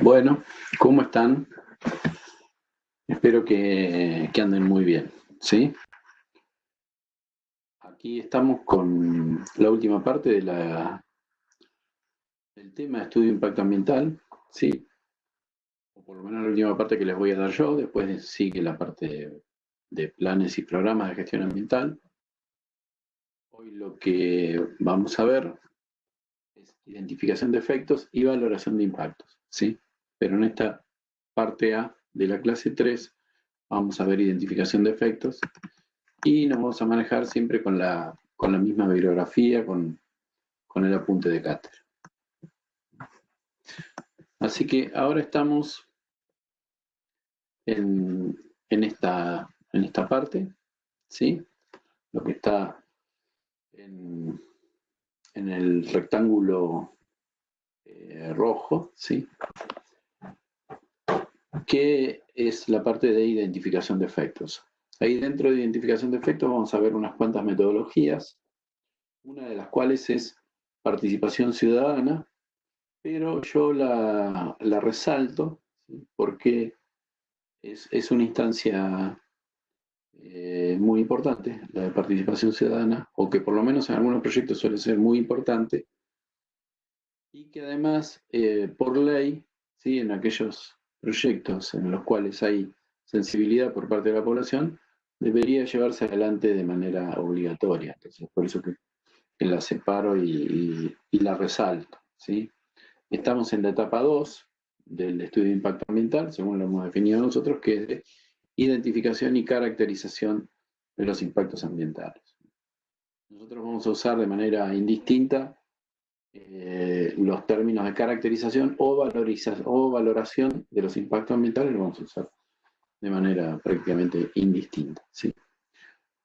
Bueno, ¿cómo están? Espero que anden muy bien, ¿sí? Aquí estamos con la última parte del tema de estudio de impacto ambiental, ¿sí? O por lo menos la última parte que les voy a dar yo, después sigue la parte de planes y programas de gestión ambiental. Hoy lo que vamos a ver es identificación de efectos y valoración de impactos, ¿sí? Pero en esta parte A de la clase 3 vamos a ver identificación de efectos y nos vamos a manejar siempre con la misma bibliografía, con el apunte de cátedra. Así que ahora estamos en esta parte, ¿sí? Lo que está en el rectángulo rojo, ¿sí? Que es la parte de identificación de efectos. Ahí dentro de identificación de efectos vamos a ver unas cuantas metodologías, una de las cuales es participación ciudadana, pero yo la resalto, ¿sí? Porque es una instancia muy importante, la de participación ciudadana, o que por lo menos en algunos proyectos suele ser muy importante, y que además, por ley, ¿sí? En aquellos proyectos en los cuales hay sensibilidad por parte de la población, debería llevarse adelante de manera obligatoria. Entonces, por eso que la separo y la resalto, ¿sí? Estamos en la etapa 2 del estudio de impacto ambiental, según lo hemos definido nosotros, que es de identificación y caracterización de los impactos ambientales. Nosotros vamos a usar de manera indistinta los términos de caracterización o valoración de los impactos ambientales, lo vamos a usar de manera prácticamente indistinta, ¿sí?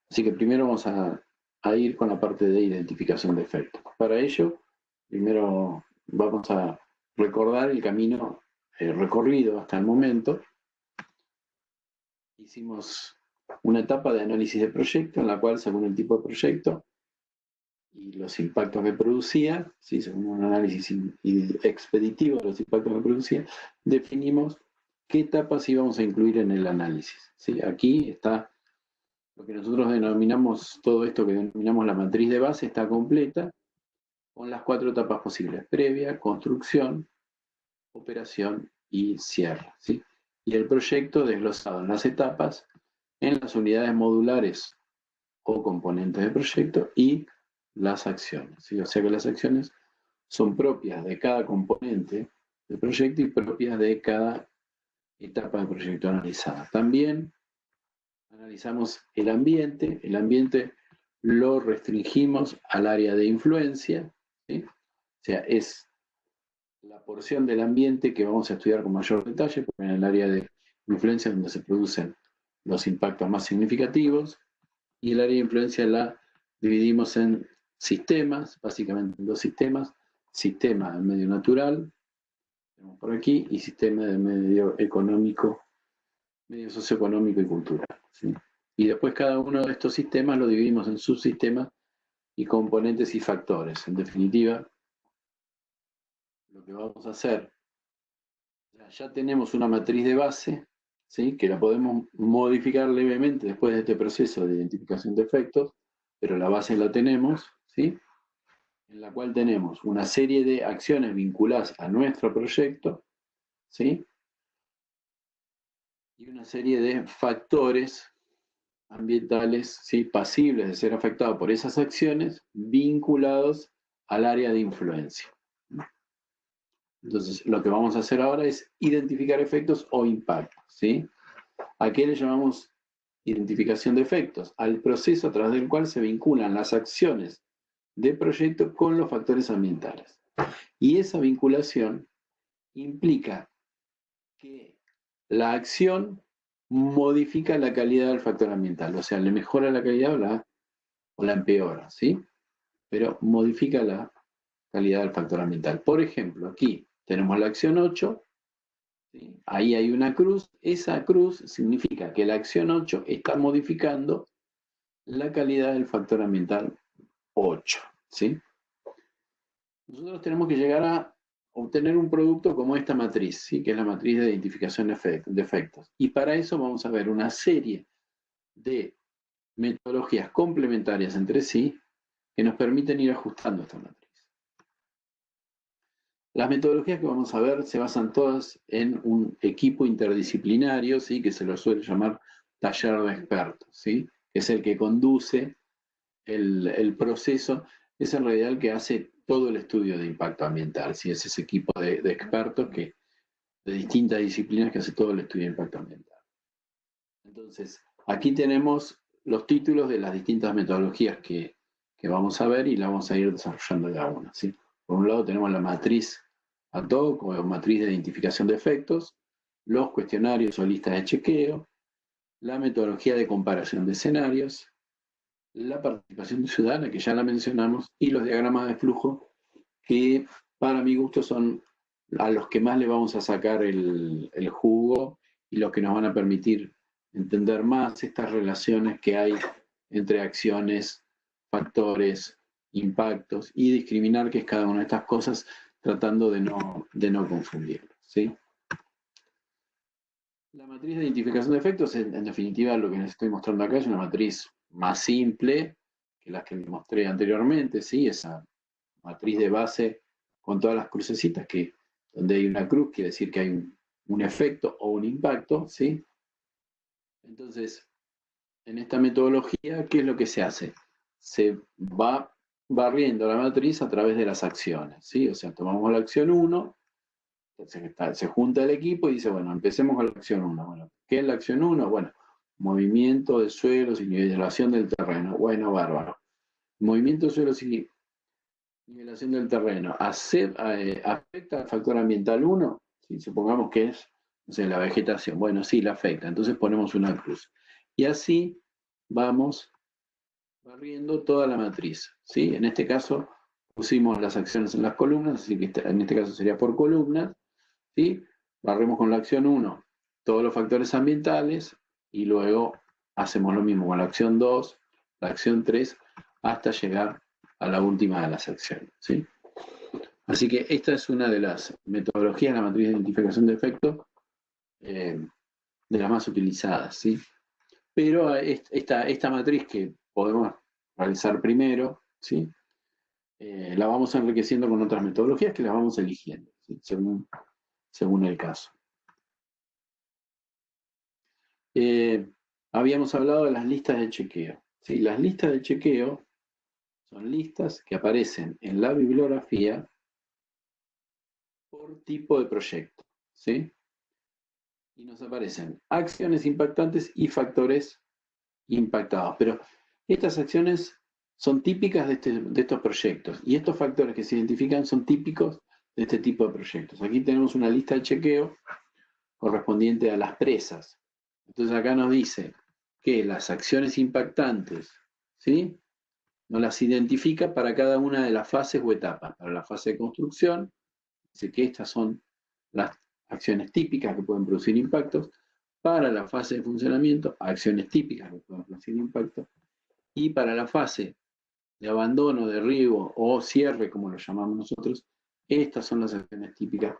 Así que primero vamos a ir con la parte de identificación de efectos. Para ello, primero vamos a recordar el camino recorrido hasta el momento. Hicimos una etapa de análisis de proyecto en la cual, según el tipo de proyecto y los impactos que producía, ¿sí? Según un análisis expeditivo de los impactos que producía, definimos qué etapas íbamos a incluir en el análisis, ¿sí? Aquí está lo que nosotros denominamos, todo esto que denominamos la matriz de base, está completa con las 4 etapas posibles: previa, construcción, operación y cierre, ¿sí? Y el proyecto desglosado en las etapas, en las unidades modulares o componentes del proyecto y las acciones, ¿sí? O sea que las acciones son propias de cada componente del proyecto y propias de cada etapa del proyecto analizada. También analizamos el ambiente lo restringimos al área de influencia, ¿sí? O sea, es la porción del ambiente que vamos a estudiar con mayor detalle, porque en el área de influencia es donde se producen los impactos más significativos, y el área de influencia la dividimos en sistemas, básicamente en 2 sistemas: sistema del medio natural, tenemos por aquí, y sistema del medio económico, medio socioeconómico y cultural, ¿sí? Y después cada uno de estos sistemas lo dividimos en subsistemas y componentes y factores. En definitiva, lo que vamos a hacer, ya tenemos una matriz de base, ¿sí? Que la podemos modificar levemente después de este proceso de identificación de efectos, pero la base la tenemos, ¿sí? En la cual tenemos una serie de acciones vinculadas a nuestro proyecto, ¿sí? Y una serie de factores ambientales, ¿sí? Pasibles de ser afectados por esas acciones vinculados al área de influencia. Entonces, lo que vamos a hacer ahora es identificar efectos o impactos, ¿sí? ¿A qué le llamamos identificación de efectos? Al proceso a través del cual se vinculan las acciones de proyecto con los factores ambientales. Y esa vinculación implica que la acción modifica la calidad del factor ambiental, o sea, le mejora la calidad o la empeora, ¿sí? Pero modifica la calidad del factor ambiental. Por ejemplo, aquí tenemos la acción 8, ¿sí? Ahí hay una cruz, esa cruz significa que la acción 8 está modificando la calidad del factor ambiental 8, ¿sí? Nosotros tenemos que llegar a obtener un producto como esta matriz, ¿sí? Que es la matriz de identificación de efectos. Y para eso vamos a ver una serie de metodologías complementarias entre sí que nos permiten ir ajustando esta matriz. Las metodologías que vamos a ver se basan todas en un equipo interdisciplinario, ¿sí? Que se lo suele llamar taller de expertos, ¿sí? Que es el que conduce el proceso, es en realidad el que hace todo el estudio de impacto ambiental, ¿sí? Es ese equipo de expertos de distintas disciplinas que hace todo el estudio de impacto ambiental. Entonces, aquí tenemos los títulos de las distintas metodologías que vamos a ver y la vamos a ir desarrollando de a una, ¿sí? Por un lado tenemos la matriz ad hoc o matriz de identificación de efectos, los cuestionarios o listas de chequeo, la metodología de comparación de escenarios, la participación ciudadana, que ya la mencionamos, y los diagramas de flujo, que para mi gusto son a los que más le vamos a sacar el jugo y los que nos van a permitir entender más estas relaciones que hay entre acciones, factores, impactos y discriminar qué es cada una de estas cosas, tratando de no confundirlas, ¿sí? La matriz de identificación de efectos, en definitiva, lo que les estoy mostrando acá es una matriz más simple que las que les mostré anteriormente, ¿sí? Esa matriz de base con todas las crucecitas, que donde hay una cruz quiere decir que hay un efecto o un impacto, ¿sí? Entonces, en esta metodología, ¿qué es lo que se hace? Se va barriendo la matriz a través de las acciones, ¿sí? O sea, tomamos la acción 1, se junta el equipo y dice, bueno, empecemos con la acción 1. Bueno, ¿qué es la acción 1? Bueno, movimiento de suelos y nivelación del terreno. Bueno, bárbaro. Movimiento de suelos y nivelación del terreno. ¿Afecta al factor ambiental 1? Si supongamos que es, no sé, la vegetación. Bueno, sí, la afecta. Entonces ponemos una cruz. Y así vamos barriendo toda la matriz, ¿sí? En este caso pusimos las acciones en las columnas, así que en este caso sería por columnas, ¿sí? Barremos con la acción 1 todos los factores ambientales y luego hacemos lo mismo con la acción 2, la acción 3, hasta llegar a la última de las acciones, ¿sí? Así que esta es una de las metodologías de la matriz de identificación de efectos de las más utilizadas, ¿sí? Pero esta matriz que podemos realizar primero, ¿sí? La vamos enriqueciendo con otras metodologías que las vamos eligiendo, ¿sí? según el caso. Habíamos hablado de las listas de chequeo, ¿sí? Las listas de chequeo son listas que aparecen en la bibliografía por tipo de proyecto, ¿sí? Y nos aparecen acciones impactantes y factores impactados. Pero estas acciones son típicas de estos proyectos y estos factores que se identifican son típicos de este tipo de proyectos. Aquí tenemos una lista de chequeo correspondiente a las presas. Entonces acá nos dice que las acciones impactantes, ¿sí? Nos las identifica para cada una de las fases o etapas. Para la fase de construcción, dice que estas son las acciones típicas que pueden producir impactos. Para la fase de funcionamiento, acciones típicas que pueden producir impactos. Y para la fase de abandono, derribo o cierre, como lo llamamos nosotros, estas son las acciones típicas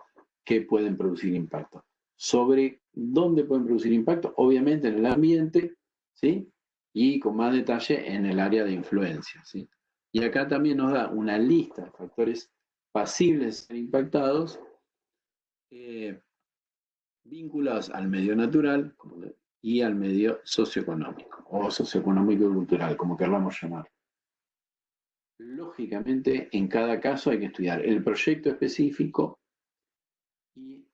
que pueden producir impacto. ¿Sobre dónde pueden producir impacto? Obviamente en el ambiente, ¿sí? Y con más detalle en el área de influencia, ¿sí? Y acá también nos da una lista de factores pasibles de ser impactados vinculados al medio natural y al medio socioeconómico, o socioeconómico y cultural, como queramos llamar. Lógicamente, en cada caso hay que estudiar el proyecto específico y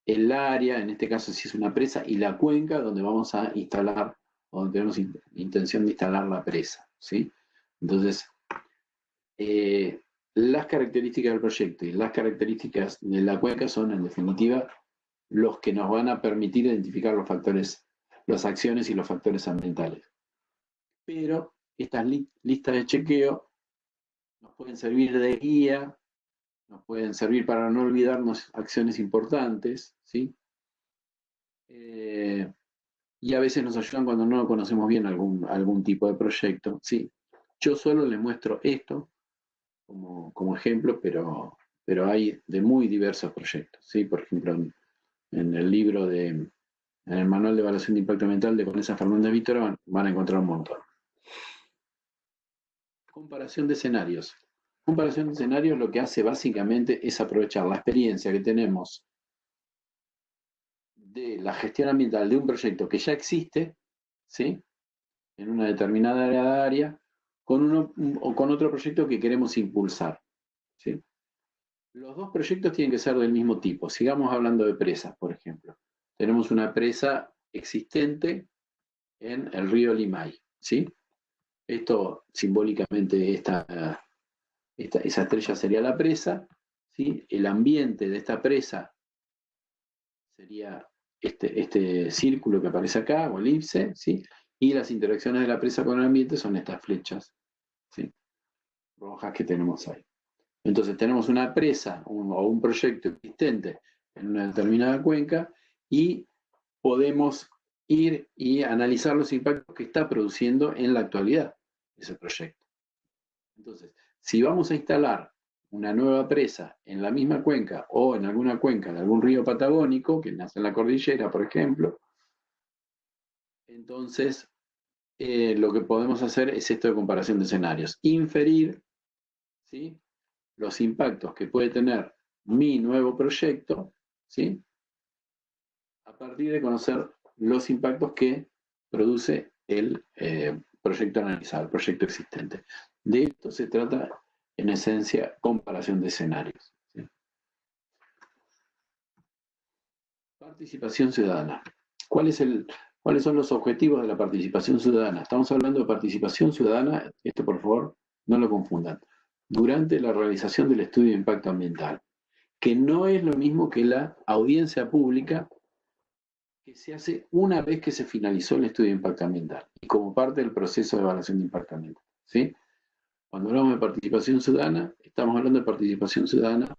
el área, en este caso si es una presa, y la cuenca donde vamos a instalar, o donde tenemos intención de instalar la presa, ¿sí? Entonces, las características del proyecto y las características de la cuenca son, en definitiva, los que nos van a permitir identificar los factores, las acciones y los factores ambientales. Pero estas listas de chequeo nos pueden servir de guía, nos pueden servir para no olvidarnos acciones importantes, ¿sí? Y a veces nos ayudan cuando no conocemos bien algún tipo de proyecto, ¿sí? Yo solo les muestro esto como ejemplo, pero pero hay de muy diversos proyectos, ¿sí? Por ejemplo, en el libro en el Manual de Evaluación de Impacto Ambiental de Vanessa Fernández Vítora van a encontrar un montón. Comparación de escenarios. Comparación de escenarios lo que hace básicamente es aprovechar la experiencia que tenemos de la gestión ambiental de un proyecto que ya existe, ¿sí? En una determinada área, con uno o con otro proyecto que queremos impulsar, ¿sí? Los dos proyectos tienen que ser del mismo tipo. Sigamos hablando de presas, por ejemplo. Tenemos una presa existente en el río Limay, ¿sí? Esto simbólicamente, esa estrella sería la presa, ¿sí? El ambiente de esta presa sería este círculo que aparece acá, o elipse, ¿sí? Y las interacciones de la presa con el ambiente son estas flechas, ¿sí? Rojas que tenemos ahí. Entonces tenemos una presa o un proyecto existente en una determinada cuenca y podemos ir y analizar los impactos que está produciendo en la actualidad ese proyecto. Entonces, si vamos a instalar una nueva presa en la misma cuenca o en alguna cuenca de algún río patagónico que nace en la cordillera, por ejemplo, entonces lo que podemos hacer es esto de comparación de escenarios. Inferir, ¿sí?, los impactos que puede tener mi nuevo proyecto, ¿sí?, a partir de conocer los impactos que produce el proyecto analizado, el proyecto existente. De esto se trata, en esencia, comparación de escenarios, ¿sí? Participación ciudadana. ¿Cuáles son los objetivos de la participación ciudadana? Estamos hablando de participación ciudadana, esto por favor no lo confundan, durante la realización del estudio de impacto ambiental, que no es lo mismo que la audiencia pública que se hace una vez que se finalizó el estudio de impacto ambiental y como parte del proceso de evaluación de impacto ambiental, ¿sí? Cuando hablamos de participación ciudadana, estamos hablando de participación ciudadana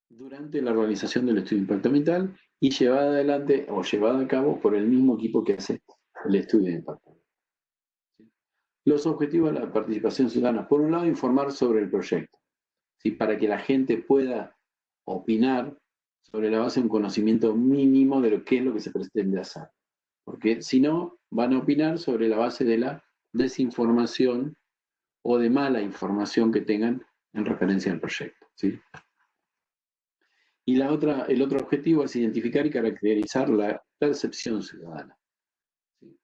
durante la realización del estudio de impacto ambiental y llevada adelante o llevada a cabo por el mismo equipo que hace el estudio de impacto ambiental, ¿sí? Los objetivos de la participación ciudadana: por un lado, informar sobre el proyecto, ¿sí?, para que la gente pueda opinar sobre la base de un conocimiento mínimo de lo que es lo que se pretende hacer. Porque si no, van a opinar sobre la base de la desinformación o de mala información que tengan en referencia al proyecto, ¿sí? Y el otro objetivo es identificar y caracterizar la percepción ciudadana, ¿sí?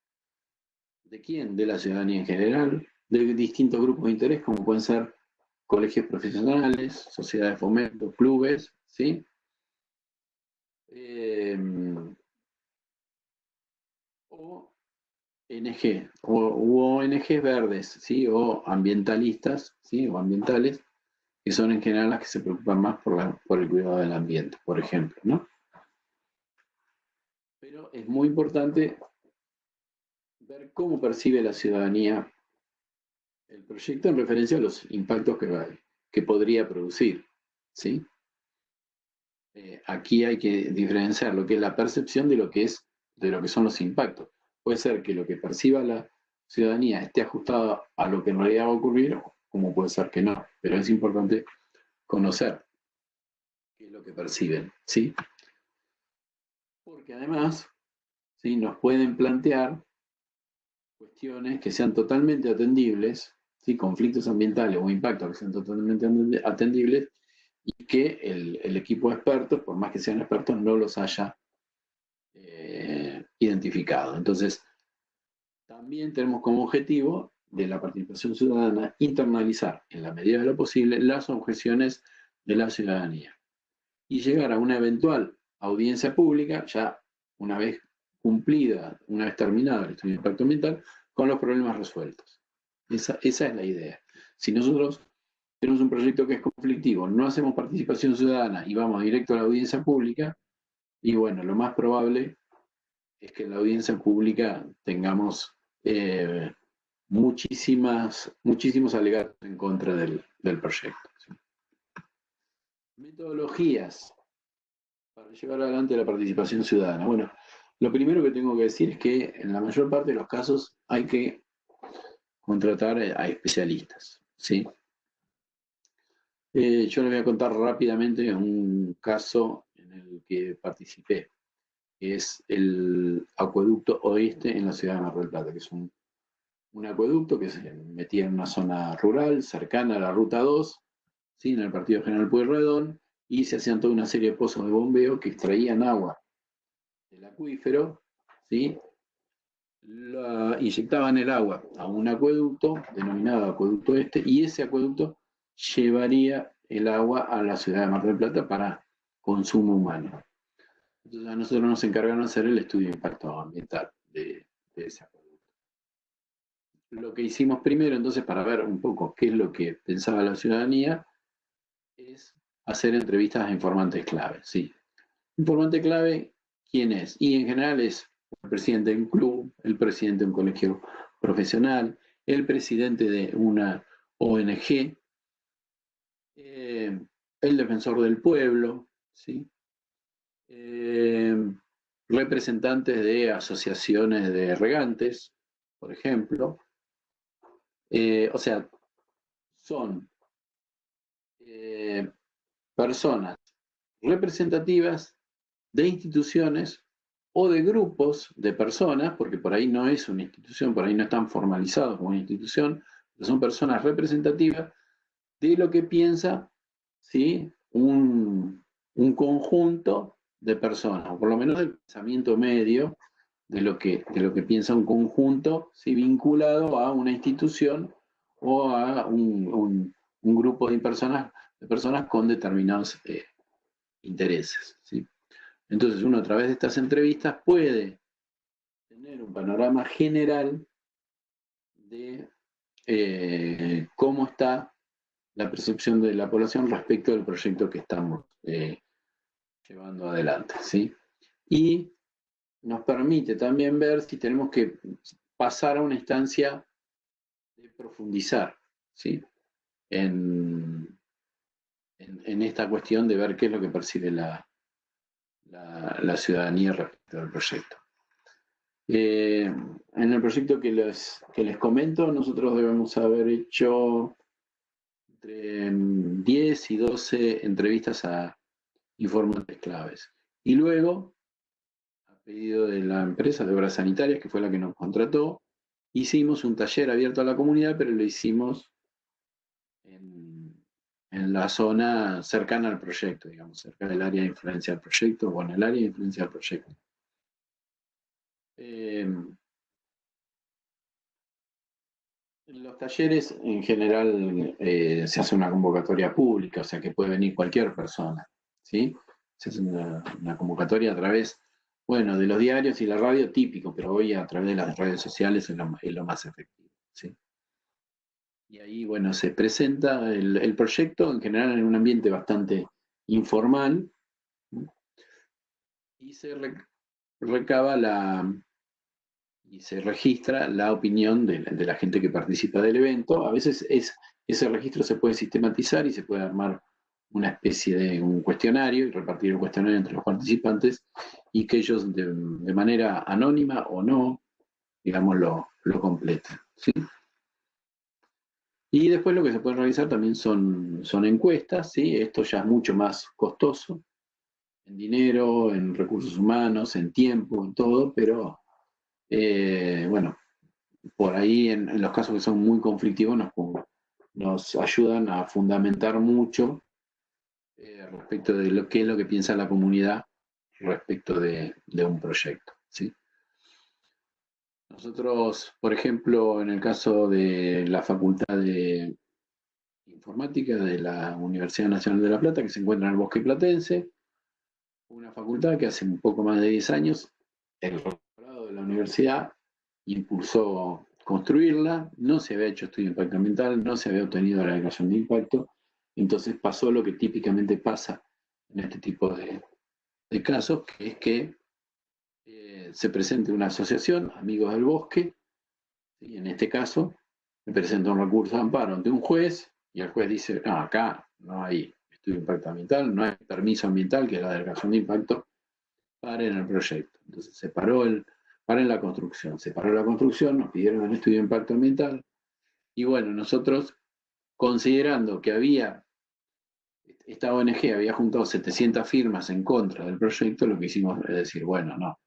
¿De quién? De la ciudadanía en general, de distintos grupos de interés, como pueden ser colegios profesionales, sociedades de fomento, clubes, ¿sí? O ONG, u ONGs verdes, ¿sí?, o ambientalistas, ¿sí?, o ambientales, que son en general las que se preocupan más por el cuidado del ambiente, por ejemplo, ¿no? Pero es muy importante ver cómo percibe la ciudadanía el proyecto en referencia a los impactos que podría producir, ¿sí? Aquí hay que diferenciar lo que es la percepción de lo que son los impactos. Puede ser que lo que perciba la ciudadanía esté ajustado a lo que en realidad va a ocurrir, como puede ser que no, pero es importante conocer qué es lo que perciben, ¿sí? Porque además, ¿sí?, nos pueden plantear cuestiones que sean totalmente atendibles, ¿sí?, conflictos ambientales o impactos que sean totalmente atendibles y que el equipo de expertos, por más que sean expertos, no los haya identificado. Entonces, también tenemos como objetivo de la participación ciudadana internalizar, en la medida de lo posible, las objeciones de la ciudadanía y llegar a una eventual audiencia pública, ya una vez cumplida, una vez terminado el estudio de impacto ambiental, con los problemas resueltos. Esa es la idea. Si nosotros tenemos un proyecto que es conflictivo, no hacemos participación ciudadana y vamos directo a la audiencia pública, y bueno, lo más probable es que en la audiencia pública tengamos muchísimos alegatos en contra del proyecto, ¿sí? Metodologías para llevar adelante la participación ciudadana. Bueno, lo primero que tengo que decir es que en la mayor parte de los casos hay que contratar a especialistas, ¿sí? Yo les voy a contar rápidamente un caso en el que participé, que es el acueducto oeste en la ciudad de Mar del Plata, que es un acueducto que se metía en una zona rural cercana a la Ruta 2, ¿sí? En el Partido General Pueyrredón, y se hacían toda una serie de pozos de bombeo que extraían agua del acuífero, ¿sí? Inyectaban el agua a un acueducto denominado acueducto este, y ese acueducto llevaría el agua a la ciudad de Mar del Plata para consumo humano. Entonces a nosotros nos encargaron de hacer el estudio de impacto ambiental de ese acueducto. Lo que hicimos primero, entonces, para ver un poco qué es lo que pensaba la ciudadanía, es hacer entrevistas a informantes clave. Sí. Informante clave, ¿quién es? Y en general es el presidente de un club, el presidente de un colegio profesional, el presidente de una ONG, el defensor del pueblo, ¿sí? Eh, representantes de asociaciones de regantes, por ejemplo. O sea, son personas representativas de instituciones o de grupos de personas, porque por ahí no es una institución, por ahí no están formalizados como una institución, pero son personas representativas de lo que piensa, ¿sí? un conjunto de personas, o por lo menos del pensamiento medio de lo que piensa un conjunto, ¿sí? Vinculado a una institución o a un grupo de personas con determinados intereses, ¿sí? Entonces uno a través de estas entrevistas puede tener un panorama general de cómo está la percepción de la población respecto del proyecto que estamos llevando adelante, ¿sí? Y nos permite también ver si tenemos que pasar a una instancia de profundizar, ¿sí? En esta cuestión de ver qué es lo que percibe la ciudadanía respecto al proyecto. En el proyecto que les comento, nosotros debemos haber hecho entre 10 y 12 entrevistas a informantes claves. Y luego, a pedido de la empresa de obras sanitarias, que fue la que nos contrató, hicimos un taller abierto a la comunidad, pero lo hicimos en la zona cercana al proyecto, digamos, cerca del área de influencia del proyecto, o en el área de influencia del proyecto. En los talleres, en general, se hace una convocatoria pública, o sea que puede venir cualquier persona, ¿sí? Se hace una convocatoria a través, bueno, de los diarios y la radio típico, pero hoy a través de las redes sociales es lo más efectivo, ¿sí? Y ahí, bueno, se presenta el proyecto, en general en un ambiente bastante informal, ¿sí? Y se recaba y se registra la opinión de la gente que participa del evento. A veces ese registro se puede sistematizar y se puede armar una especie de un cuestionario y repartir el cuestionario entre los participantes y que ellos de manera anónima o no, digamos, lo completen, ¿sí? Y después lo que se puede realizar también son encuestas, ¿sí? Esto ya es mucho más costoso, en dinero, en recursos humanos, en tiempo, en todo, pero bueno, por ahí en los casos que son muy conflictivos nos ayudan a fundamentar mucho respecto de lo que es lo que piensa la comunidad respecto de un proyecto, ¿sí? Nosotros, por ejemplo, en el caso de la Facultad de Informática de la Universidad Nacional de La Plata, que se encuentra en el Bosque Platense, una facultad que hace un poco más de 10 años, el rectorado de la universidad impulsó construirla, no se había hecho estudio de impacto ambiental, no se había obtenido la declaración de impacto, entonces pasó lo que típicamente pasa en este tipo de casos, que es que se presente una asociación, Amigos del Bosque, y en este caso se presenta un recurso de amparo ante un juez, y el juez dice, no, acá no hay estudio de impacto ambiental, no hay permiso ambiental, que es la declaración de impacto, paren el proyecto. Entonces paren la construcción, se paró la construcción, nos pidieron el estudio de impacto ambiental, y bueno, nosotros, considerando que había esta ONG había juntado 700 firmas en contra del proyecto, lo que hicimos es decir, bueno, no.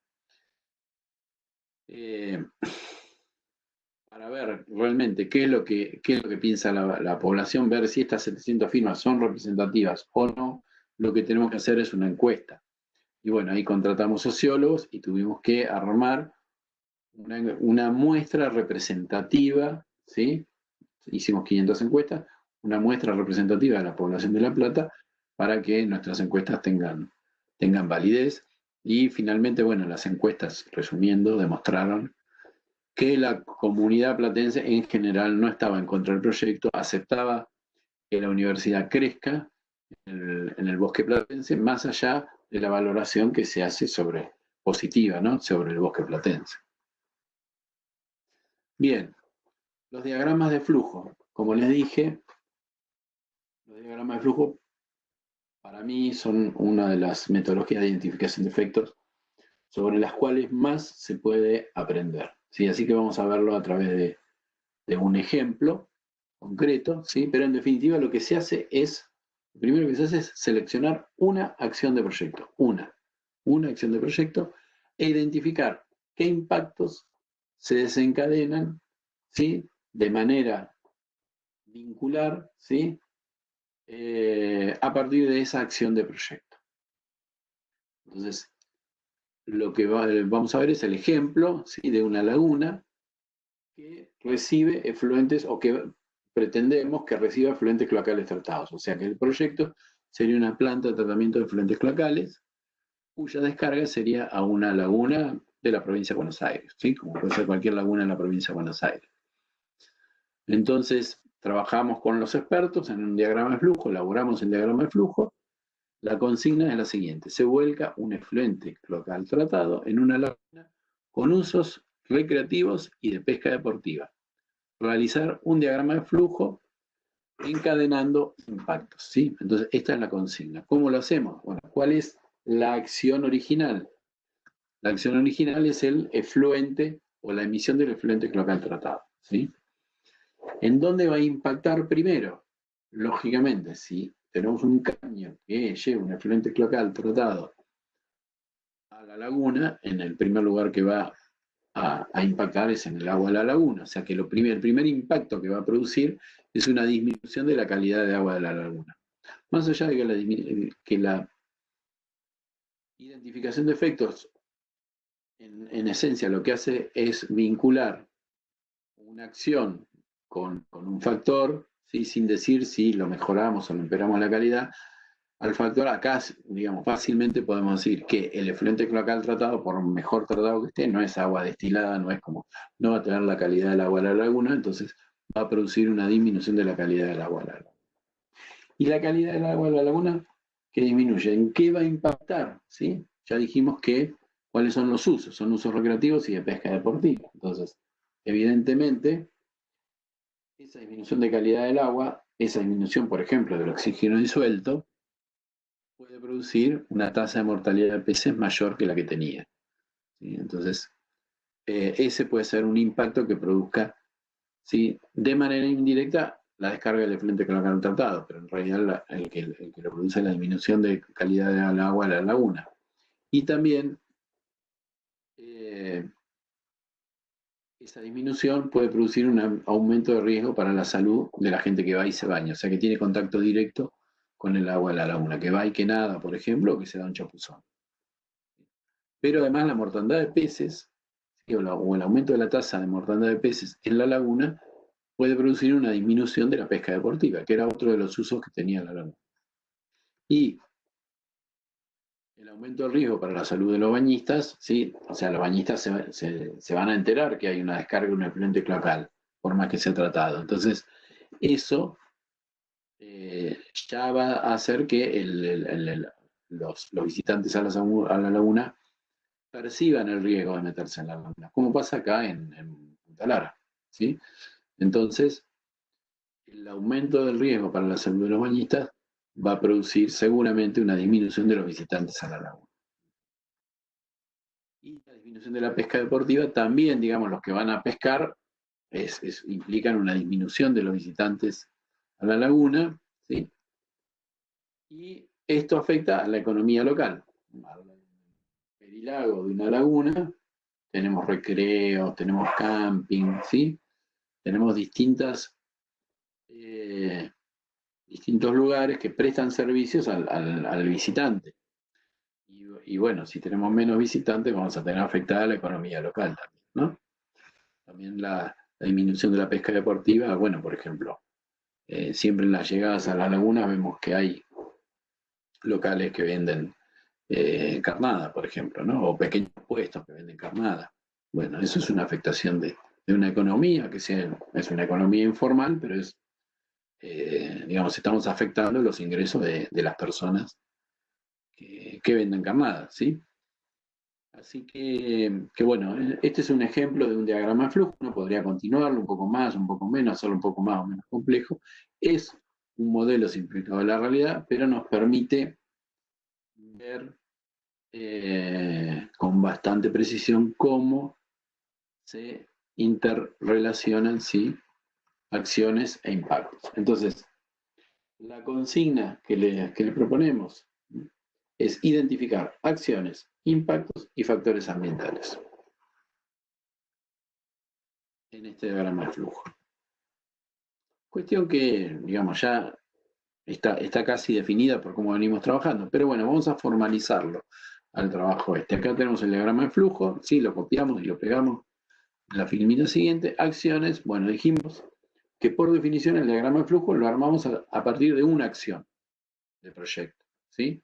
Para ver realmente qué es lo que piensa la población, ver si estas 700 firmas son representativas o no, lo que tenemos que hacer es una encuesta. Y bueno, ahí contratamos sociólogos y tuvimos que armar una muestra representativa, ¿sí? Hicimos 500 encuestas, una muestra representativa de la población de La Plata para que nuestras encuestas tengan validez. Y finalmente, bueno, las encuestas, resumiendo, demostraron que la comunidad platense en general no estaba en contra del proyecto, aceptaba que la universidad crezca en el bosque platense, más allá de la valoración que se hace positiva, ¿no? Sobre el bosque platense. Bien, los diagramas de flujo. Como les dije, los diagramas de flujo para mí son una de las metodologías de identificación de efectos sobre las cuales más se puede aprender, ¿sí? Así que vamos a verlo a través de un ejemplo concreto, ¿sí? Pero en definitiva lo que se hace es, lo primero que se hace es seleccionar una acción de proyecto, una acción de proyecto, e identificar qué impactos se desencadenan, ¿sí? De manera vincular, ¿sí? A partir de esa acción de proyecto. Entonces, lo que vamos a ver es el ejemplo, ¿sí? De una laguna que recibe efluentes o que pretendemos que reciba efluentes cloacales tratados. O sea que el proyecto sería una planta de tratamiento de efluentes cloacales cuya descarga sería a una laguna de la provincia de Buenos Aires, ¿sí? Como puede ser cualquier laguna en la provincia de Buenos Aires. Entonces, trabajamos con los expertos en un diagrama de flujo, elaboramos el diagrama de flujo. La consigna es la siguiente: se vuelca un efluente cloacal tratado en una laguna con usos recreativos y de pesca deportiva. Realizar un diagrama de flujo encadenando impactos, ¿sí? Entonces, esta es la consigna. ¿Cómo lo hacemos? Bueno, ¿cuál es la acción original? La acción original es el efluente o la emisión del efluente cloacal tratado, ¿sí? ¿En dónde va a impactar primero? Lógicamente, si tenemos un caño que lleva un efluente cloacal tratado a la laguna, en el primer lugar que va a impactar es en el agua de la laguna. O sea que el primer impacto que va a producir es una disminución de la calidad de agua de la laguna. Más allá de que la identificación de efectos, en esencia, lo que hace es vincular una acción con un factor, ¿sí? Sin decir si lo mejoramos o lo empeoramos la calidad. Al factor acá, digamos, fácilmente podemos decir que el efluente cloacal tratado, por mejor tratado que esté, no es agua destilada, no va a tener la calidad del agua de la laguna, entonces va a producir una disminución de la calidad del agua de la laguna. Y la calidad del agua de la laguna, que disminuye, ¿en qué va a impactar? ¿Sí? Ya dijimos cuáles son los usos, son usos recreativos y de pesca deportiva. Entonces, evidentemente, esa disminución de calidad del agua, esa disminución, por ejemplo, del oxígeno disuelto, puede producir una tasa de mortalidad de peces mayor que la que tenía, ¿sí? Entonces, ese puede ser un impacto que produzca, ¿sí? De manera indirecta la descarga del efluente cloacal tratado, pero en realidad el que lo produce es la disminución de calidad del agua de la laguna. Y también esa disminución puede producir un aumento de riesgo para la salud de la gente que va y se baña, o sea que tiene contacto directo con el agua de la laguna, que va y que nada, por ejemplo, o que se da un chapuzón. Pero además la mortandad de peces, ¿sí? o el aumento de la tasa de mortandad de peces en la laguna puede producir una disminución de la pesca deportiva, que era otro de los usos que tenía la laguna. Y el aumento del riesgo para la salud de los bañistas, ¿sí? O sea, los bañistas se van a enterar que hay una descarga de un efluente cloacal, por más que sea tratado. Entonces, eso ya va a hacer que los visitantes a la laguna perciban el riesgo de meterse en la laguna, como pasa acá en Punta Lara, ¿sí? Entonces, el aumento del riesgo para la salud de los bañistas va a producir seguramente una disminución de los visitantes a la laguna. Y la disminución de la pesca deportiva también, digamos, los que van a pescar implican una disminución de los visitantes a la laguna, ¿sí? Y esto afecta a la economía local. Al perilago de una laguna tenemos recreo, tenemos camping, ¿sí? Tenemos distintos lugares que prestan servicios al visitante. Y bueno, si tenemos menos visitantes, vamos a tener afectada la economía local también, ¿no? También la disminución de la pesca deportiva, bueno, por ejemplo, siempre en las llegadas a las lagunas vemos que hay locales que venden carnada, por ejemplo, ¿no? O pequeños puestos que venden carnada. Bueno, eso es una afectación de una economía, es una economía informal, pero digamos, estamos afectando los ingresos de las personas que venden carnada, ¿sí? Así que bueno, este es un ejemplo de un diagrama de flujo. Uno podría continuarlo un poco más, un poco menos, hacerlo un poco más o menos complejo. Es un modelo simplificado de la realidad, pero nos permite ver con bastante precisión cómo se interrelacionan, ¿sí?, acciones e impactos. Entonces, la consigna que le proponemos es identificar acciones, impactos y factores ambientales en este diagrama de flujo. Cuestión que, digamos, ya está casi definida por cómo venimos trabajando, pero bueno, vamos a formalizarlo al trabajo este. Acá tenemos el diagrama de flujo, sí, lo copiamos y lo pegamos en la filmina siguiente. Acciones, bueno, dijimos que por definición el diagrama de flujo lo armamos a partir de una acción del proyecto, ¿sí?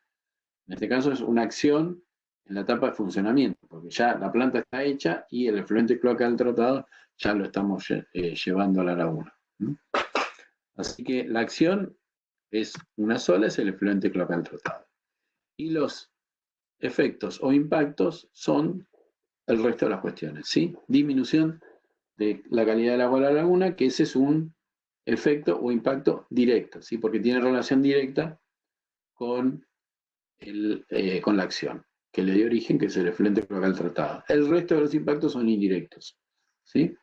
En este caso es una acción en la etapa de funcionamiento, porque ya la planta está hecha y el efluente cloacal tratado ya lo estamos llevando a la laguna. Así que la acción es una sola, es el efluente cloacal tratado. Y los efectos o impactos son el resto de las cuestiones, ¿sí? Disminución de la calidad del agua de la laguna, que ese es un efecto o impacto directo, ¿sí? Porque tiene relación directa con con la acción que le dio origen, que es el efluente cloacal tratado. El resto de los impactos son indirectos, ¿sí?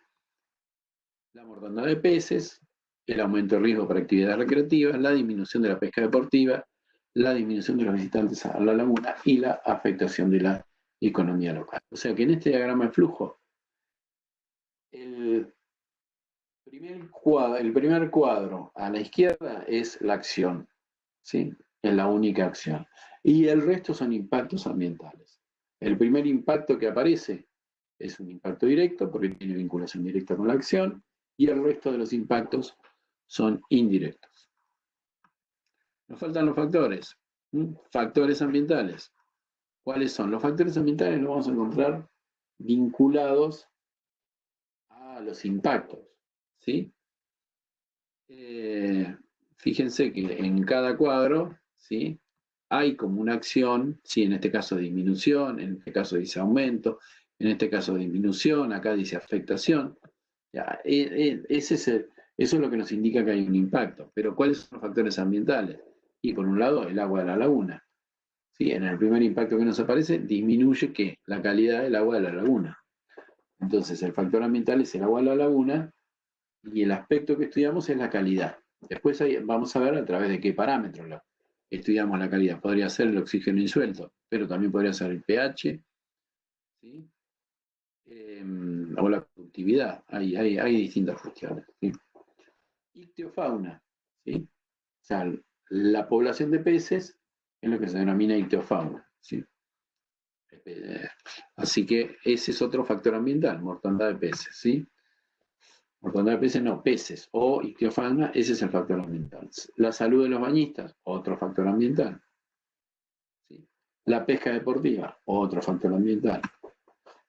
La mortandad de peces, el aumento de riesgo para actividades recreativas, la disminución de la pesca deportiva, la disminución de los visitantes a la laguna y la afectación de la economía local. O sea que en este diagrama de flujo, el primer cuadro a la izquierda es la acción, ¿sí? Es la única acción. Y el resto son impactos ambientales. El primer impacto que aparece es un impacto directo porque tiene vinculación directa con la acción y el resto de los impactos son indirectos. Nos faltan los factores. Factores ambientales. ¿Cuáles son? Los factores ambientales los vamos a encontrar vinculados a los impactos, ¿sí? Fíjense que en cada cuadro, ¿sí?, hay como una acción, ¿sí?, en este caso disminución, en este caso dice aumento, en este caso disminución, acá dice afectación. Ya, eso es lo que nos indica que hay un impacto. Pero ¿cuáles son los factores ambientales? Y por un lado, el agua de la laguna. ¿Sí? En el primer impacto que nos aparece, disminuye ¿qué? La calidad del agua de la laguna. Entonces, el factor ambiental es el agua de la laguna y el aspecto que estudiamos es la calidad. Después vamos a ver a través de qué parámetros estudiamos la calidad. Podría ser el oxígeno disuelto, pero también podría ser el pH, ¿sí?, o la productividad. Hay distintas cuestiones, ¿sí? Ictiofauna, ¿sí? O sea, la población de peces es lo que se denomina ictiofauna, ¿sí? Así que ese es otro factor ambiental, mortandad de peces, ¿sí? Mortandad de peces no, peces o ictiofauna, ese es el factor ambiental. La salud de los bañistas, otro factor ambiental, ¿sí? La pesca deportiva, otro factor ambiental.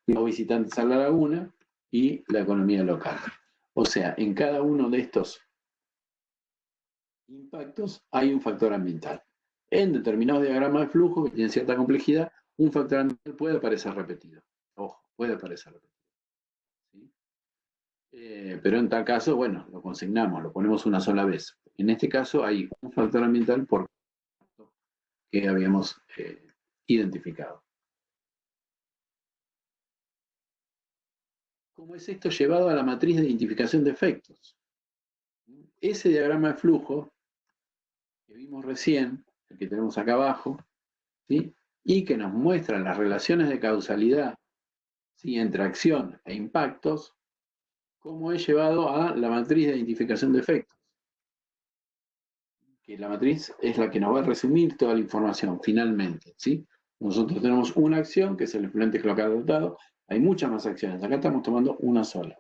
Los visitantes a la laguna y la economía local. O sea, en cada uno de estos impactos hay un factor ambiental. En determinados diagramas de flujo que tienen cierta complejidad, un factor ambiental puede aparecer repetido. Ojo, puede aparecer repetido, ¿sí? Pero en tal caso, bueno, lo consignamos, lo ponemos una sola vez. En este caso hay un factor ambiental por que habíamos identificado. ¿Cómo es esto llevado a la matriz de identificación de efectos? Ese diagrama de flujo que vimos recién el que tenemos acá abajo, ¿sí? Y que nos muestra las relaciones de causalidad, ¿sí?, entre acción e impactos, como he llevado a la matriz de identificación de efectos. Que la matriz es la que nos va a resumir toda la información, finalmente, ¿sí? Nosotros tenemos una acción, que es el efluente local adoptado. Hay muchas más acciones. Acá estamos tomando una sola,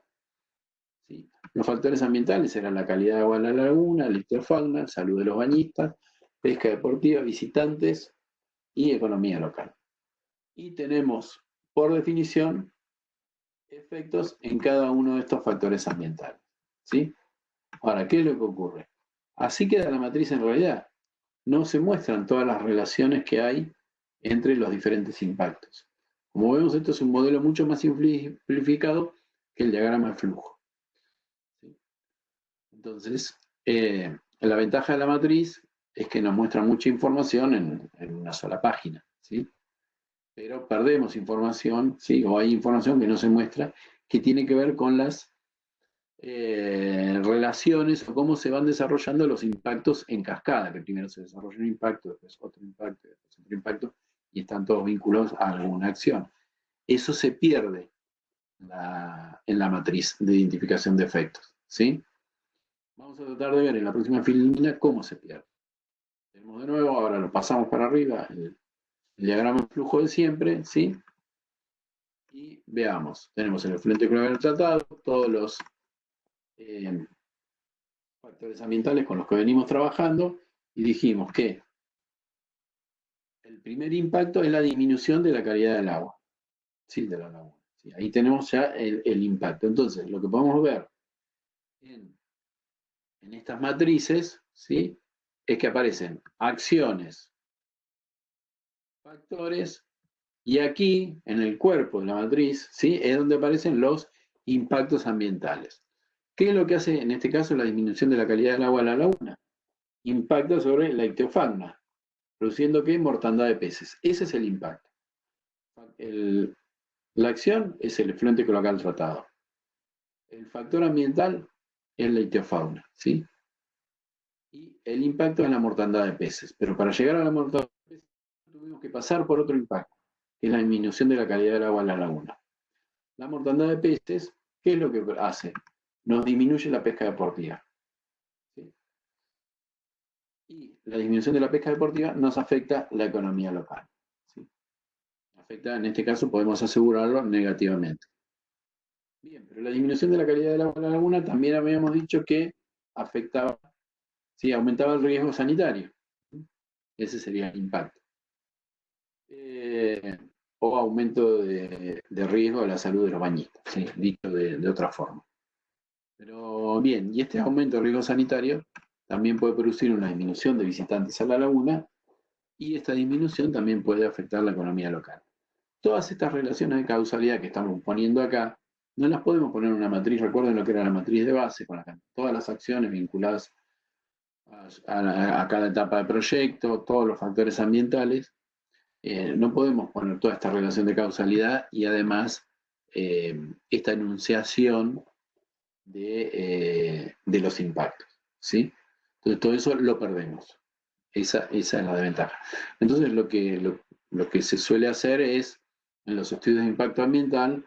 ¿sí? Los factores ambientales eran la calidad de agua de la laguna, la ictiofauna, salud de los bañistas, pesca deportiva, visitantes y economía local. Y tenemos, por definición, efectos en cada uno de estos factores ambientales, ¿sí? Ahora, ¿qué es lo que ocurre? Así queda la matriz en realidad. No se muestran todas las relaciones que hay entre los diferentes impactos. Como vemos, esto es un modelo mucho más simplificado que el diagrama de flujo, ¿sí? Entonces, la ventaja de la matriz es que nos muestra mucha información en una sola página, ¿sí? Pero perdemos información, ¿sí? O hay información que no se muestra, que tiene que ver con las relaciones o cómo se van desarrollando los impactos en cascada, que primero se desarrolla un impacto, después otro impacto, después otro impacto, y están todos vinculados a alguna acción. Eso se pierde en la matriz de identificación de efectos, ¿sí? Vamos a tratar de ver en la próxima filina cómo se pierde. Tenemos de nuevo, ahora lo pasamos para arriba, el diagrama de flujo de siempre, ¿sí? Y veamos, tenemos el efluente cloacal tratado, todos los factores ambientales con los que venimos trabajando, y dijimos que el primer impacto es la disminución de la calidad del agua, ¿sí?, de la laguna, ¿sí? Ahí tenemos ya el impacto. Entonces, lo que podemos ver en estas matrices, ¿sí?, es que aparecen acciones, factores, y aquí, en el cuerpo de la matriz, ¿sí?, es donde aparecen los impactos ambientales. ¿Qué es lo que hace en este caso la disminución de la calidad del agua de la laguna? Impacta sobre la ictiofauna, produciendo ¿qué? Mortandad de peces. Ese es el impacto. La acción es el efluente cloacal tratado. El factor ambiental es la ictiofauna, ¿sí? Y el impacto es la mortandad de peces. Pero para llegar a la mortandad de peces tuvimos que pasar por otro impacto, que es la disminución de la calidad del agua en la laguna. La mortandad de peces, ¿qué es lo que hace? Nos disminuye la pesca deportiva, ¿sí? Y la disminución de la pesca deportiva nos afecta la economía local, ¿sí? Afecta, en este caso podemos asegurarlo negativamente. Bien, pero la disminución de la calidad del agua en la laguna también habíamos dicho que afectaba, sí, aumentaba el riesgo sanitario. Ese sería el impacto. O aumento de riesgo de la salud de los bañistas, ¿sí?, dicho de otra forma. Pero bien, y este aumento de riesgo sanitario también puede producir una disminución de visitantes a la laguna, y esta disminución también puede afectar la economía local. Todas estas relaciones de causalidad que estamos poniendo acá, no las podemos poner en una matriz. Recuerden lo que era la matriz de base, con todas las acciones vinculadas a cada etapa de proyecto, todos los factores ambientales. No podemos poner toda esta relación de causalidad y además esta enunciación de los impactos, ¿sí? Entonces todo eso lo perdemos. Esa es la desventaja. Entonces lo que se suele hacer es, en los estudios de impacto ambiental,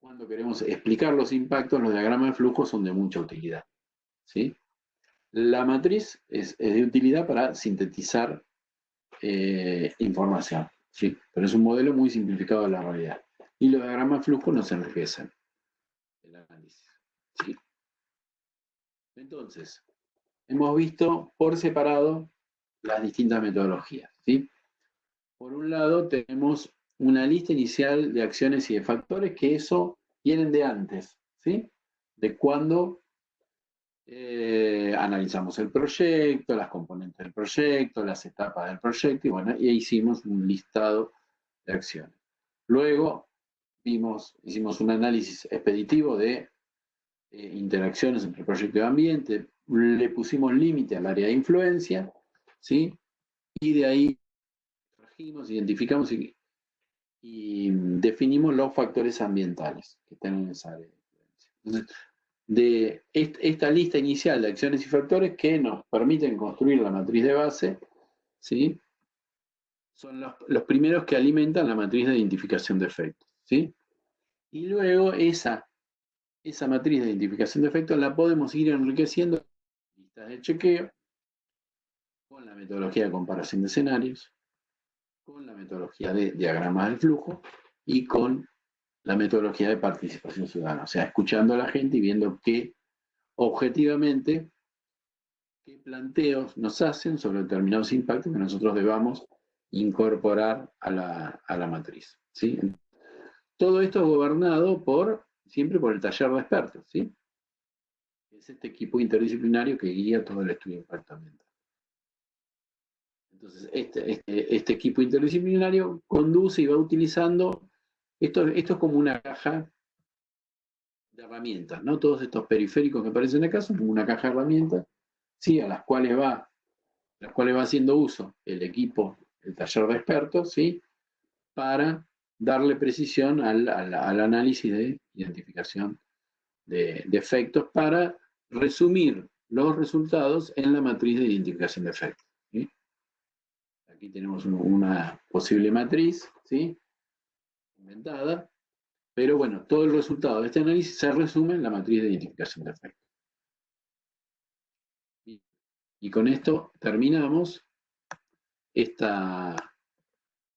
cuando queremos explicar los impactos, los diagramas de flujo son de mucha utilidad, ¿sí? La matriz es de utilidad para sintetizar información, ¿sí? Pero es un modelo muy simplificado de la realidad. Y los diagramas de flujo nos enriquecen el análisis, ¿sí? Entonces, hemos visto por separado las distintas metodologías, ¿sí? Por un lado, tenemos una lista inicial de acciones y de factores, que eso vienen de antes, ¿sí? De cuando analizamos el proyecto, las componentes del proyecto, las etapas del proyecto, y bueno, y hicimos un listado de acciones. Luego hicimos un análisis expeditivo de interacciones entre el proyecto y el ambiente, le pusimos límite al área de influencia, ¿sí? Y de ahí trajimos, identificamos y definimos los factores ambientales que están en esa área de influencia. Entonces, de esta lista inicial de acciones y factores que nos permiten construir la matriz de base, ¿sí? Son los primeros que alimentan la matriz de identificación de efectos, ¿sí? Y luego esa matriz de identificación de efectos la podemos ir enriqueciendo con listas de chequeo, con la metodología de comparación de escenarios, con la metodología de diagramas del flujo y con la metodología de participación ciudadana, o sea, escuchando a la gente y viendo qué objetivamente, qué planteos nos hacen sobre determinados impactos que nosotros debamos incorporar a la matriz, ¿sí? Todo esto es gobernado siempre por el taller de expertos, ¿sí? Es este equipo interdisciplinario que guía todo el estudio de impacto ambiental. Entonces, este equipo interdisciplinario conduce y va utilizando, esto es como una caja de herramientas, ¿no? Todos estos periféricos que aparecen acá son como una caja de herramientas, ¿sí? A las cuales va haciendo uso el equipo, el taller de expertos, ¿sí? Para darle precisión al análisis de identificación de efectos para resumir los resultados en la matriz de identificación de efectos, ¿sí? Aquí tenemos una posible matriz, ¿sí? Inventada, pero bueno, todo el resultado de este análisis se resume en la matriz de identificación de efectos. Y con esto terminamos esta